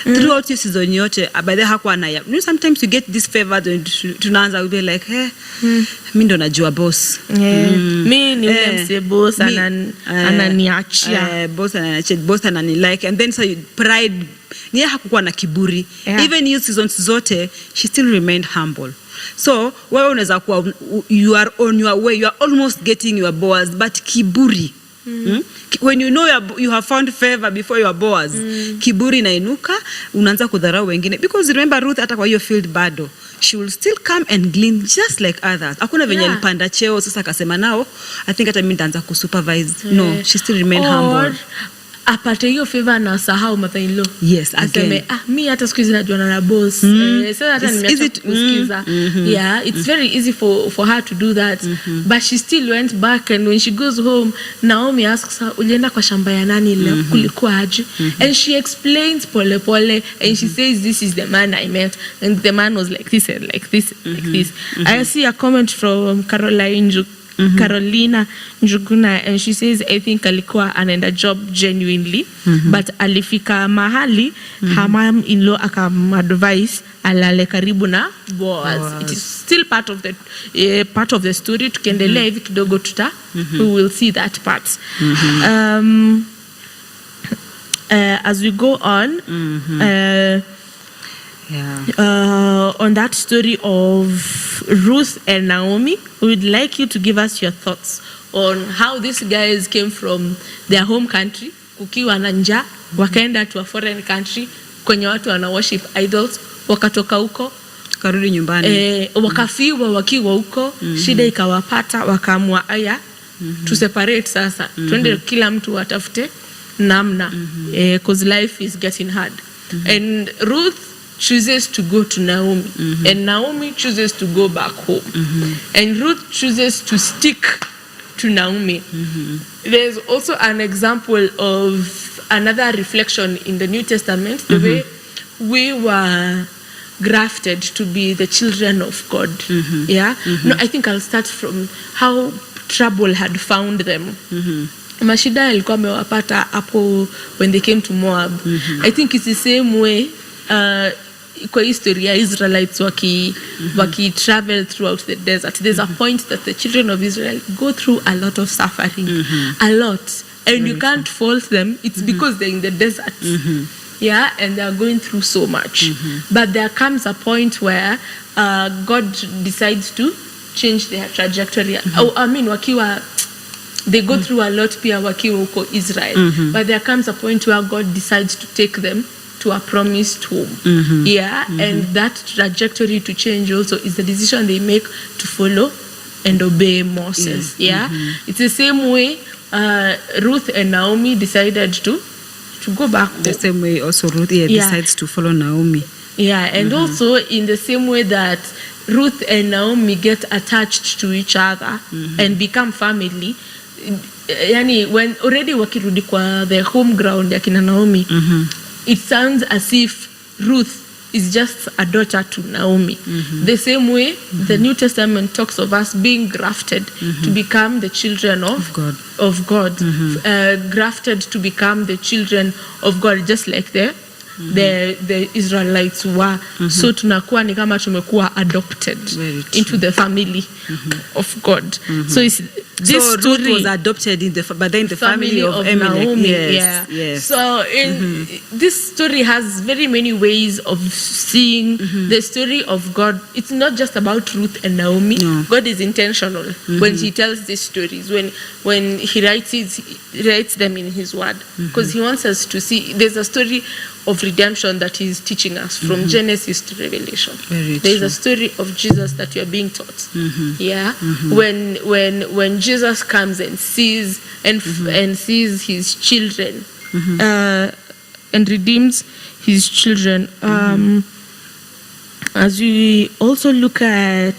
Throughout your season yote by the hakuwa na, you know, sometimes you get this favor tunaanza we be like mimi ndo najua boss. Mimi ni mse boss ananiachia. Boss anani like, and then so pride ni hakuwa na kiburi. Even you seasons zote she still remained humble. So wewe unaweza kuwa you are on your way, you are almost getting your Boaz, but kiburi when you know you have found favor before your Boaz, kiburi inainuka, unaanza kudharau wengine. Because remember Ruth hata kwa hiyo field bado she will still come and glean just like others. Hakuna venye alipanda cheo sasa akasema nao I think hata mimi nitaanza kusupervise. No, she still remain humble. Apate hiyo favor na sahau mother-in-law. Yes, again. Mimi hata siku hizi najuana na boss. So hata nimeacha kusikiza. Yeah, it's very easy for her to do that. But she still went back, and when she goes home, Naomi asks her, ulienda kwa shamba ya nani leo? Kulikuwa aje? And she explains pole pole, and she says, this is the man I met, and the man was like this and like this, like this. I see a comment from Carolina Njuguna, and she says I think alikuwa anaenda job genuinely, but alifika mahali her mom-in-law akamadvise alale karibu na Boaz. It is still part of the story. Tukiendelea hivi kidogo we will see that part. As we go on, on that story of Ruth and Naomi, we would like you to give us your thoughts on how these guys came from their home country, kukiwa na njaa, wakaenda to a foreign country kwenye watu wana worship idols, wakatoka huko karudi nyumbani, wakafiwa wakiwa huko, shida ikawapata, wakaamua to separate sasa, twende kila mtu atafute namna, because life is getting hard. And Ruth chooses to go to Naomi, and Naomi chooses to go back home, and Ruth chooses to stick to Naomi. There's also an example of another reflection in the New Testament, the way we were grafted to be the children of God. No, I think I'll start from how trouble had found them. Mashida yalikuwa amewapata hapo when they came to Moab. I think it's the same way kwa history ya Israelites waki travel throughout the desert. There's a point that the children of Israel go through a lot of suffering, a lot, and you can't fault them. It's because they're in the desert, and they're going through so much. But there comes a point where God decides to change their trajectory. I mean, they go through a lot pia wakiwa huko Israel, but there comes a point where God decides to take them to a promised home. And that trajectory to change also is the decision they make to follow and obey Moses. It's the same way Ruth and Naomi decided to go back home. The same way also Ruth decides to follow Naomi. And also in the same way that Ruth and Naomi get attached to each other and become family. Yani when already wakirudi kwa the home ground ya kina Naomi, it sounds as if Ruth is just a daughter to Naomi. The same way the New Testament talks of us being grafted to become the children of God. Grafted to become the children of God, just like the the Israelites were. So tunakuwa ni kama tumekuwa adopted into the family of God. So it's this so story Ruth was adopted but then the family of Naomi. Yes, yes. So this story has very many ways of seeing the story of God. It's not just about Ruth and Naomi. No. God is intentional when he tells these stories, when he writes them in his word, because he wants us to see there's a story of redemption that he's teaching us from Genesis to Revelation. There's a story of Jesus that you're being taught. When Jesus comes and sees and sees his children and redeems his children. As we also look at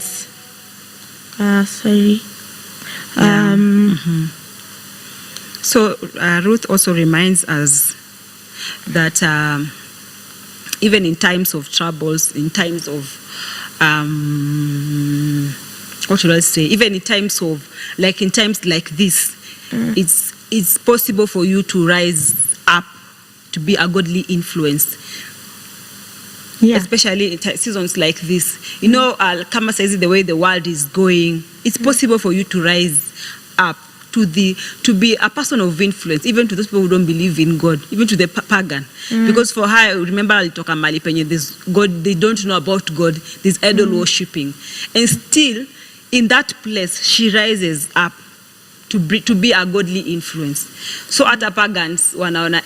So Ruth also reminds us that even in times of troubles, in times of what should I say? Even in times like this, it's possible for you to rise up to be a godly influence. Especially in seasons like this. You know, Kama says the way the world is going, it's possible for you to rise up to be a person of influence, even to those people who don't believe in God, even to the pagan. Because for her, remember alitoka mali penye there's God, they don't know about God, there's idol worshipping. And still, in that place, she rises up to be a godly influence. So at pagans, wanaona,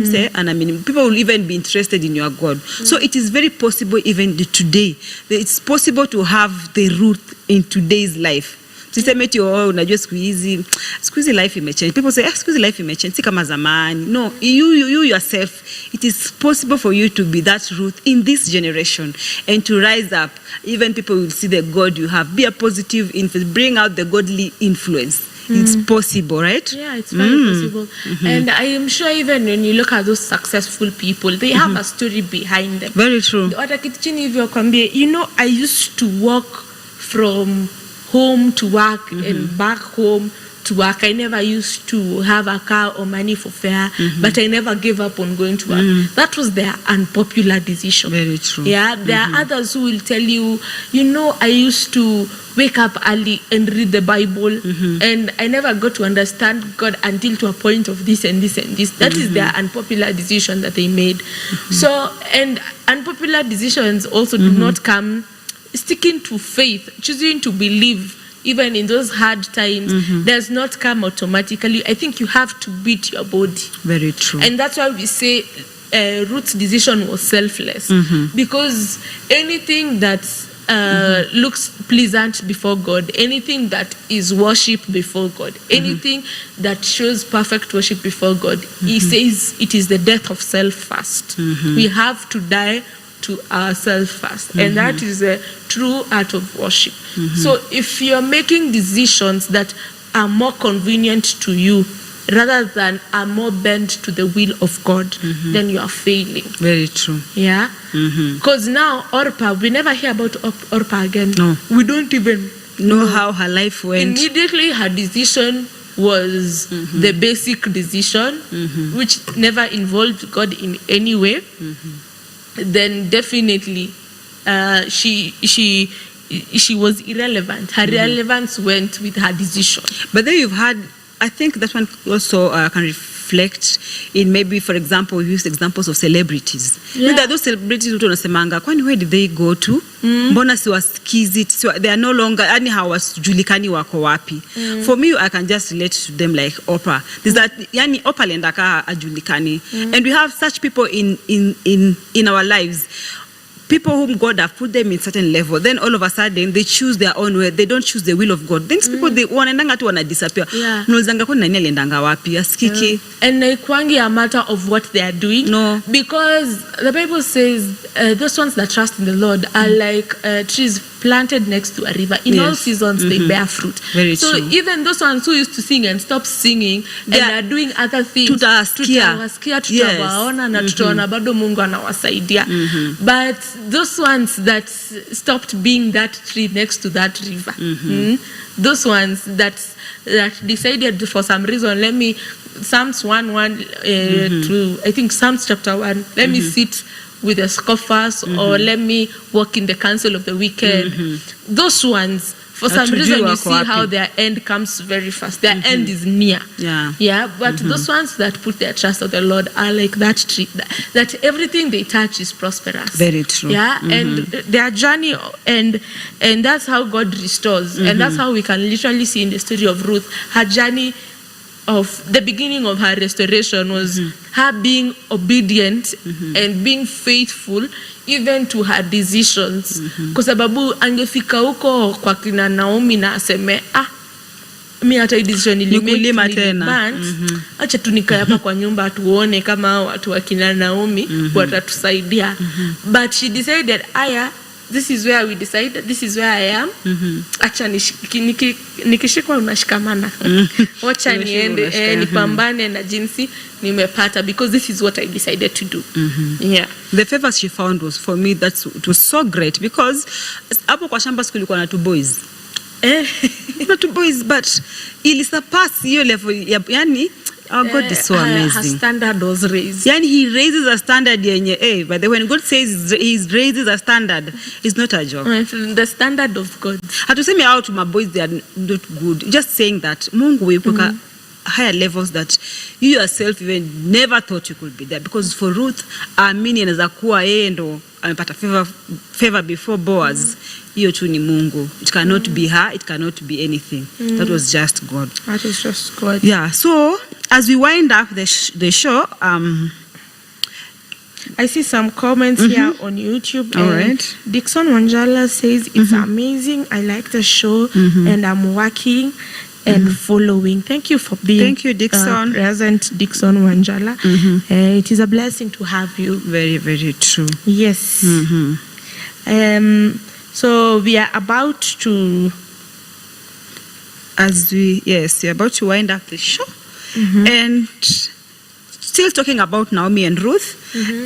say, and I mean, people will even be interested in your God. So it is very possible even today. It's possible to have the root in today's life. Unajua siku hizi life imechange. People say, siku hizi life imechange, si kama zamani. No, you yourself, it is possible for you to be that root in this generation and to rise up. Even people will see the God you have. Be a positive influence. Bring out the godly influence. It's possible, right? Yeah, it's very possible. And I am sure even when you look at those successful people, they have a story behind them. Very true. You know, I used to walk from home to work and back home to work. I never used to have a car or money for fare, but I never gave up on going to work. That was their unpopular decision. Very true. Yeah, there are others who will tell you, you know, I used to wake up early and read the Bible, and I never got to understand God until to a point of this and this and this. That is their unpopular decision that they made. So, and unpopular decisions also do not come. Sticking to faith, choosing to believe even in those hard times, does not come automatically. I think you have to beat your body. Very true. And that's why we say Ruth's decision was selfless, because anything that looks pleasant before God, anything that is worship before God, anything that shows perfect worship before God, he says it is the death of self first. We have to die to ourselves first, and that is a true act of worship. So if you're making decisions that are more convenient to you rather than are more bent to the will of God, then you are failing. Very true. Yeah, because now Orpah, we never hear about Orpah again. No, we don't even know how her life went. Immediately her decision was the basic decision, which never involved God in any way. Then definitely she was irrelevant. Her relevance went with her decision. But then you've had, I think that one also can reflect in maybe, for example, we use examples of celebrities. Yeah. There are those celebrities who tunasemanga, kwani where did they go to? Mbona siwasikizi? They are no longer, yani hawajulikani wako wapi. For me, I can just relate to them like Oprah. There's that, yani Oprah lendaka ajulikani. And we have such people in our lives. People whom God have put them in certain level, then all of a sudden they choose their own way. They don't choose the will of God. Then people they wanaendanga tu wana disappear. Unawezanga kwa nani aliendanga wapi? Asikiki. And haikuangi a matter of what they are doing. No, because the Bible says those ones that trust in the Lord are like trees planted next to a river. In all Yes. seasons, they bear fruit. Very so true. even those ones who used to sing and stop singing and are doing other things, tutawasikia, tutawaona na tutaona bado Mungu anawasaidia. But those ones that stopped being that tree next to that river, those ones that decided for some reason, let me, Psalms 1:1 to I think Psalms chapter 1, let me sit with the scoffers, or let me walk in the counsel of the wicked. Those ones, for some reason, you see how their end comes very fast. Their end is near. But those ones that put their trust on the Lord are like that tree, that everything they touch is prosperous. Very true. And their journey, and that's how God restores. And that's how we can literally see in the story of Ruth, her journey of the beginning of her restoration was her being obedient and being faithful even to her decisions. Kwa sababu angefika huko kwa kina Naomi na aseme mi hata hii decision nikulima tena, acha tu nikae hapa kwa nyumba tuone kama watu wa kina Naomi watatusaidia. But she decided, this is where we decided, this is where I am. Acha nikishikwa unashikamana. Wacha niende nipambane na jinsi nimepata, because this is what I decided to do. The favors she found was, for me, it was so great, because hapo kwa shamba school kulikuwa na two boys. Not two boys, but ili surpass hiyo level, yani our God is so amazing. Her standard was raised. Yani he raises a standard yenye, but when God says he raises a standard, it's not a joke. The standard of God. Hatusemi out to my boys, they are not good. Just saying that Mungu will higher levels that you yourself even never thought you could be there. Because for Ruth, amini anaweza kuwa yeye ndo amepata favor before Boaz. Hiyo tu ni Mungu. It cannot be her, it cannot be anything. That was just God. That was just God. Yeah, so as we wind up the show, I see some comments here on YouTube. All right. Dixon Wanjala says, it's amazing. I like the show and I'm working and following. Thank you for being Thank you, Dixon. Present, Dixon Wanjala. It is a blessing to have you. Very, very true. Yes. So we are about to... we're about to wind up the show. And still talking about Naomi and Ruth.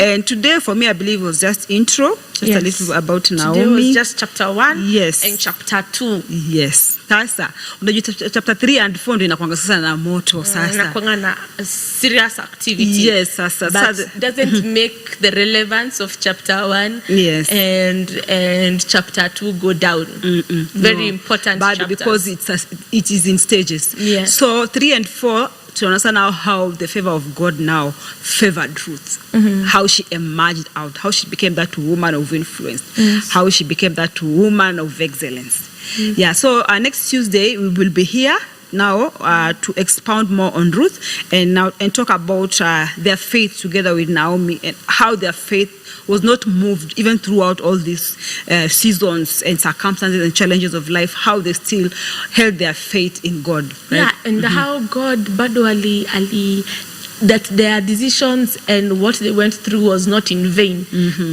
And today, for me, I believe it was just intro. Just a little about Naomi. Today was just chapter 1 yes. and chapter 2. Yes. Sasa, unajua chapter 3 and 4 ndio inakuanga sasa na moto sasa. Inakuanga na serious activity. Yes, sasa. But doesn't make the relevance of chapter 1 and chapter 2 go down. Very important but chapters. Because it is in stages. Yeah. So 3 and 4, to understand now how the favor of God now favored Ruth, how she emerged out, how she became that woman of influence, how she became that woman of excellence. Yeah, so next Tuesday we will be here now to expound more on Ruth and talk about their faith together with Naomi, and how their faith was not moved even throughout all these seasons and circumstances and challenges of life, how they still held their faith in God. Right? Yeah, and how God bado that their decisions and what they went through was not in vain,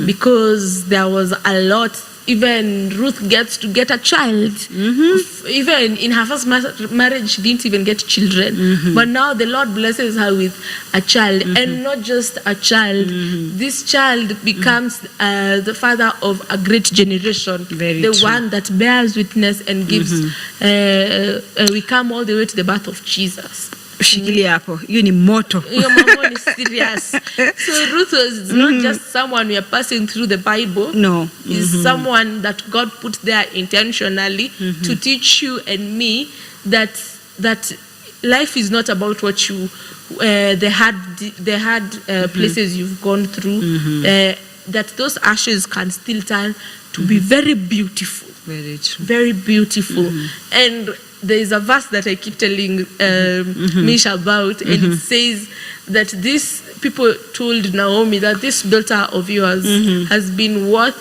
because there was a lot. Even Ruth gets to get a child. Even in her first marriage, she didn't even get children. But now the Lord blesses her with a child. And not just a child. This child becomes the father of a great generation. Very the true. one that bears witness and gives. We come all the way to the birth of Jesus. Shikilia hapo, hiyo ni moto. Your mama is serious. So Ruth was not just someone we are passing through the Bible. No. Is someone that God put there intentionally to teach you and me that life is not about what you the hard places you've gone through. That those ashes can still turn to be very beautiful. Very true. Very beautiful. And there is a verse that I keep telling Mish about, and it says that these people told Naomi that this daughter of yours has been worth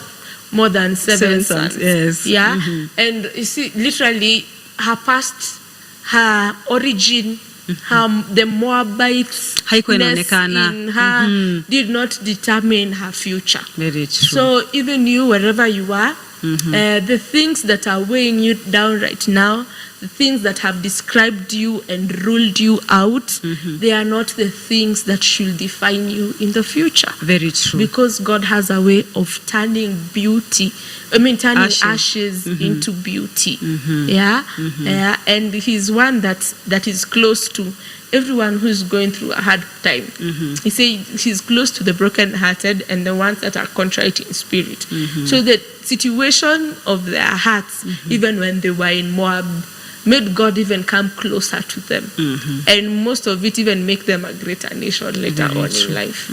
more than seven sons. Yes. Yeah. And you see, literally, her past, her origin, the Moabites in her did not determine her future. Very true. So even you, wherever you are, The things that are weighing you down right now, the things that have described you and ruled you out, they are not the things that should define you in the future. Very true. Because God has a way of turning turning ashes into beauty. Yeah? And He's one that is close to everyone who's going through a hard time. He said He's close to the brokenhearted and the ones that are contrite in spirit. So the situation of their hearts, even when they were in Moab, made God even come closer to them. And most of it even make them a greater nation later on in life.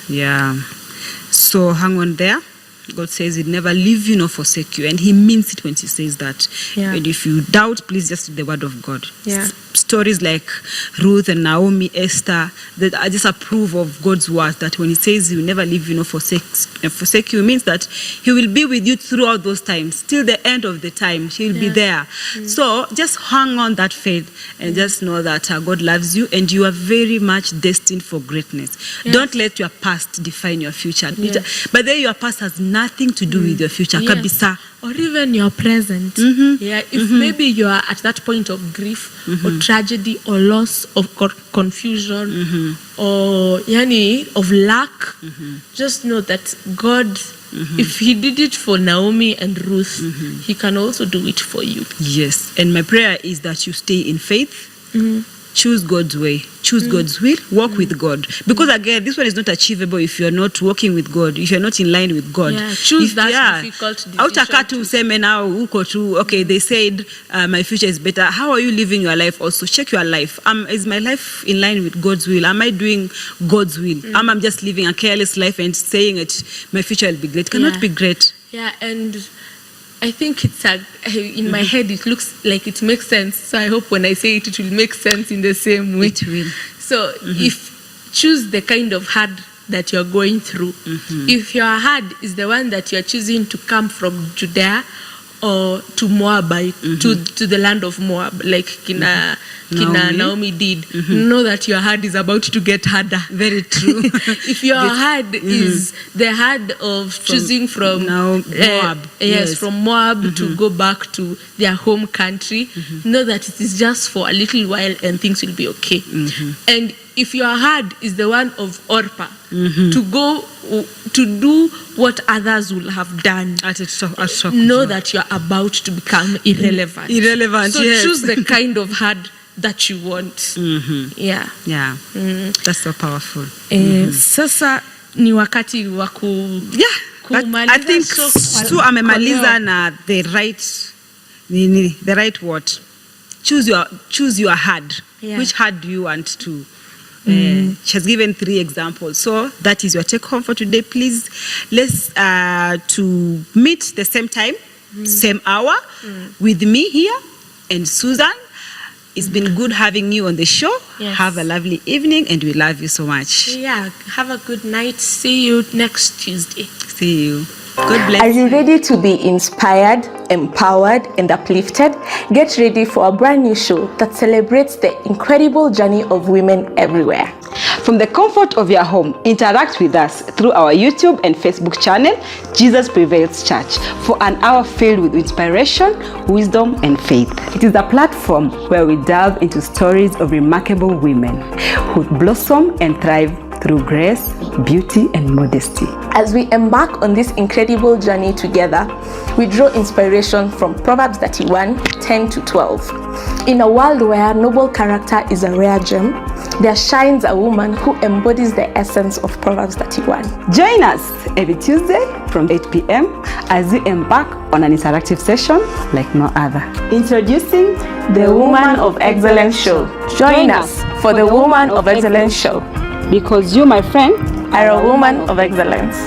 Yeah. So hang on there. God says He'd never leave you nor forsake you, and He means it when He says that. Yeah. And if you doubt, please just read the word of God. Yeah. Stories like Ruth and Naomi, Esther, that I just approve of God's word, that when He says He will never leave you nor forsake you, means that He will be with you throughout those times. Till the end of the time, He will be there. So just hang on that faith and just know that God loves you and you are very much destined for greatness. Don't let your past define your future. But then your past has nothing to do with your future. Kabisa. Or even your present. If maybe you are at that point of grief or tragedy or loss or confusion or of lack, just know that God, if He did it for Naomi and Ruth, He can also do it for you. Yes. And my prayer is that you stay in faith. Choose God's way, choose God's will, walk with God. Because again, this one is not achievable if you're not walking with God, if you're not in line with God. Choose that difficult decision. Okay, they said my future is better. How are you living your life also? Check your life. Is my life in line with God's will? Am I doing God's will? Am I just living a careless life and saying it, my future will be great? It cannot be great. Yeah, and I think it's in my head it looks like it makes sense. So I hope when I say it, it will make sense in the same way. It will. So if choose the kind of hard that you're going through. If your hard is the one that you're choosing to come from Judea or to Moabite, to the land of Moab, like Kina Naomi did, know that your heart is about to get harder. Very true. If your heart is the heart of choosing from Moab, from Moab to go back to their home country, know that it is just for a little while and things will be okay. And if your heart is the one of Orpah, to go to do what others will have done, know that you're about to become irrelevant. So choose the kind of heart that you want. That's so powerful. Sasa ni wakati wa kumaliza. I think Sue amemaliza na the right word. Choose your heart. Which heart do you want to? She has given 3 examples. So that is your take home for today. Please, let's to meet the same time, same hour with me here and Susan. It's been good having you on the show. Have a lovely evening and we love you so much. Have a good night. See you next Tuesday. See you. God bless. Are you ready to be inspired, empowered, and uplifted? Get ready for a brand new show that celebrates the incredible journey of women everywhere. From the comfort of your home, interact with us through our YouTube and Facebook channel, Jesus Prevails Church, for an hour filled with inspiration, wisdom, and faith. It is a platform where we delve into stories of remarkable women who blossom and thrive through grace, beauty, and modesty. As we embark on this incredible journey together, we draw inspiration from Proverbs 31:10-12. In a world where noble character is a rare gem, there shines a woman who embodies the essence of Proverbs 31. Join us every Tuesday from 8 p.m. as we embark on an interactive session like no other. Introducing the Woman of Excellence Show. Join us for the Woman of Excellence Show. Because you, my friend, are a woman of excellence.